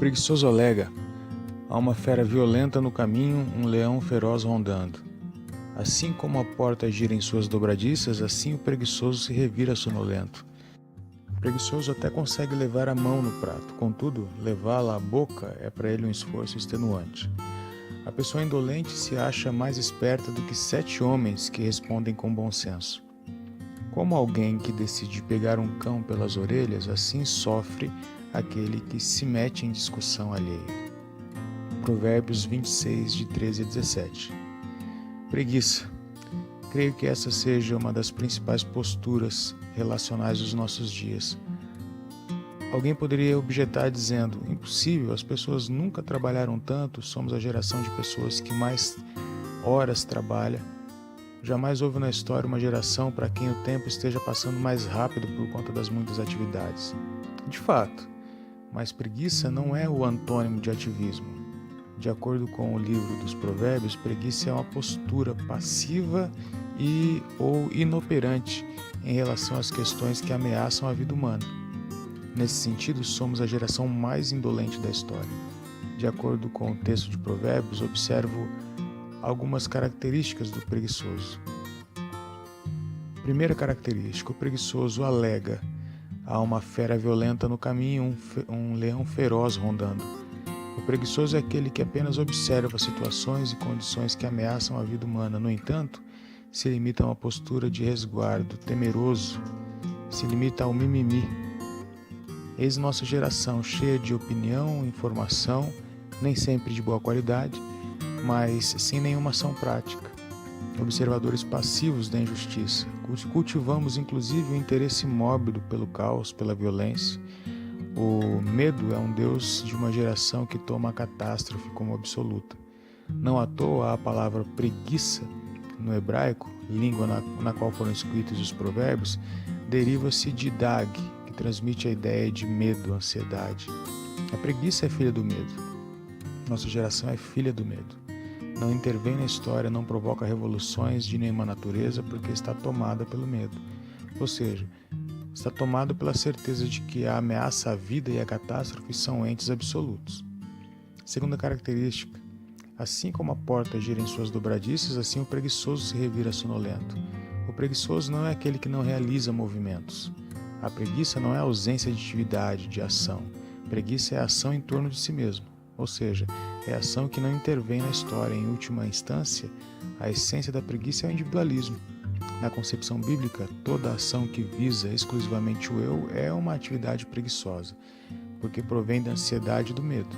preguiçoso alega: há uma fera violenta no caminho, um leão feroz rondando. Assim como a porta gira em suas dobradiças, assim o preguiçoso se revira sonolento. O preguiçoso até consegue levar a mão no prato, contudo, levá-la à boca é para ele um esforço extenuante. A pessoa indolente se acha mais esperta do que 7 homens que respondem com bom senso. Como alguém que decide pegar um cão pelas orelhas, assim sofre aquele que se mete em discussão alheia. Provérbios 26, de 13 a 17. Preguiça. Creio que essa seja uma das principais posturas relacionais dos nossos dias. Alguém poderia objetar dizendo: impossível, as pessoas nunca trabalharam tanto, somos a geração de pessoas que mais horas trabalha. Jamais houve na história uma geração para quem o tempo esteja passando mais rápido por conta das muitas atividades. De fato, mas preguiça não é o antônimo de ativismo. De acordo com o livro dos Provérbios, preguiça é uma postura passiva ou inoperante em relação às questões que ameaçam a vida humana. Nesse sentido, somos a geração mais indolente da história. De acordo com o texto de Provérbios, observo algumas características do preguiçoso. Primeira característica: o preguiçoso alega: há uma fera violenta no caminho, um leão feroz rondando. O preguiçoso é aquele que apenas observa situações e condições que ameaçam a vida humana. No entanto, se limita a uma postura de resguardo, temeroso, se limita ao mimimi. Eis nossa geração cheia de opinião, informação, nem sempre de boa qualidade, mas sem nenhuma ação prática. Observadores passivos da injustiça. Cultivamos inclusive o interesse mórbido pelo caos, pela violência. O medo é um deus de uma geração que toma a catástrofe como absoluta. Não à toa a palavra preguiça, no hebraico, língua na qual foram escritos os provérbios, deriva-se de dag, que transmite a ideia de medo, ansiedade. A preguiça é filha do medo. Nossa geração é filha do medo. Não intervém na história, não provoca revoluções de nenhuma natureza porque está tomada pelo medo. Ou seja, está tomado pela certeza de que a ameaça à vida e a catástrofe são entes absolutos. Segunda característica: assim como a porta gira em suas dobradiças, assim o preguiçoso se revira sonolento. O preguiçoso não é aquele que não realiza movimentos. A preguiça não é a ausência de atividade, de ação. Preguiça é a ação em torno de si mesmo. Ou seja, é a ação que não intervém na história. Em última instância, a essência da preguiça é o individualismo. Na concepção bíblica, toda ação que visa exclusivamente o eu é uma atividade preguiçosa, porque provém da ansiedade e do medo.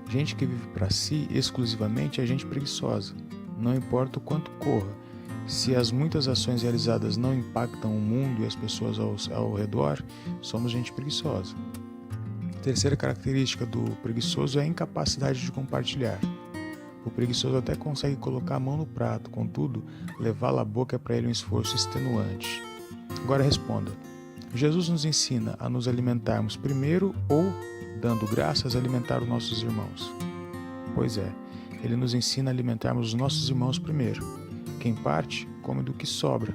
Gente que vive para si exclusivamente é gente preguiçosa. Não importa o quanto corra, se as muitas ações realizadas não impactam o mundo e as pessoas ao redor, somos gente preguiçosa. A terceira característica do preguiçoso é a incapacidade de compartilhar. O preguiçoso até consegue colocar a mão no prato, contudo, levá-la à boca é para ele um esforço extenuante. Agora responda: Jesus nos ensina a nos alimentarmos primeiro ou, dando graças, alimentar os nossos irmãos? Pois é, ele nos ensina a alimentarmos os nossos irmãos primeiro. Quem parte, come do que sobra.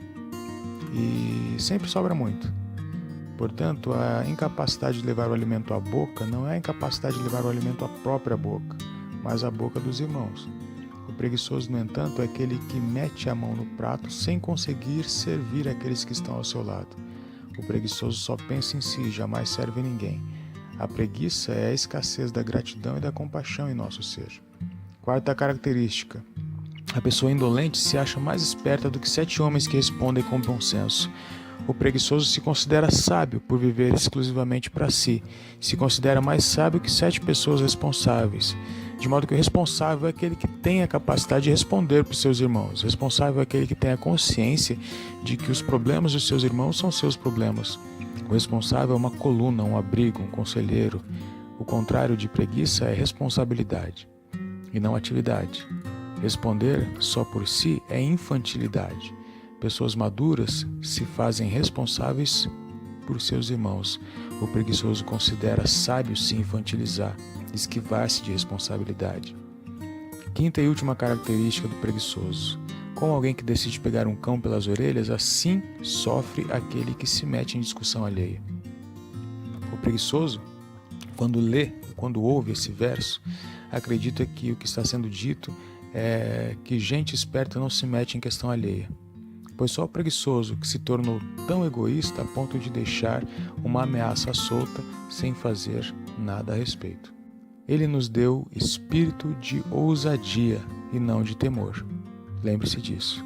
E sempre sobra muito. Portanto, a incapacidade de levar o alimento à boca não é a incapacidade de levar o alimento à própria boca, mas à boca dos irmãos. O preguiçoso, no entanto, é aquele que mete a mão no prato sem conseguir servir aqueles que estão ao seu lado. O preguiçoso só pensa em si, jamais serve a ninguém. A preguiça é a escassez da gratidão e da compaixão em nosso ser. Quarta característica: a pessoa indolente se acha mais esperta do que 7 homens que respondem com bom senso. O preguiçoso se considera sábio por viver exclusivamente para si. Se considera mais sábio que 7 pessoas responsáveis. De modo que o responsável é aquele que tem a capacidade de responder para os seus irmãos. O responsável é aquele que tem a consciência de que os problemas dos seus irmãos são seus problemas. O responsável é uma coluna, um abrigo, um conselheiro. O contrário de preguiça é responsabilidade e não atividade. Responder só por si é infantilidade. Pessoas maduras se fazem responsáveis por seus irmãos. O preguiçoso considera sábio se infantilizar, esquivar-se de responsabilidade. Quinta e última característica do preguiçoso: como alguém que decide pegar um cão pelas orelhas, assim sofre aquele que se mete em discussão alheia. O preguiçoso, quando lê quando ouve esse verso, acredita que o que está sendo dito é que gente esperta não se mete em questão alheia. Pois só o preguiçoso que se tornou tão egoísta a ponto de deixar uma ameaça solta sem fazer nada a respeito. Ele nos deu espírito de ousadia e não de temor. Lembre-se disso.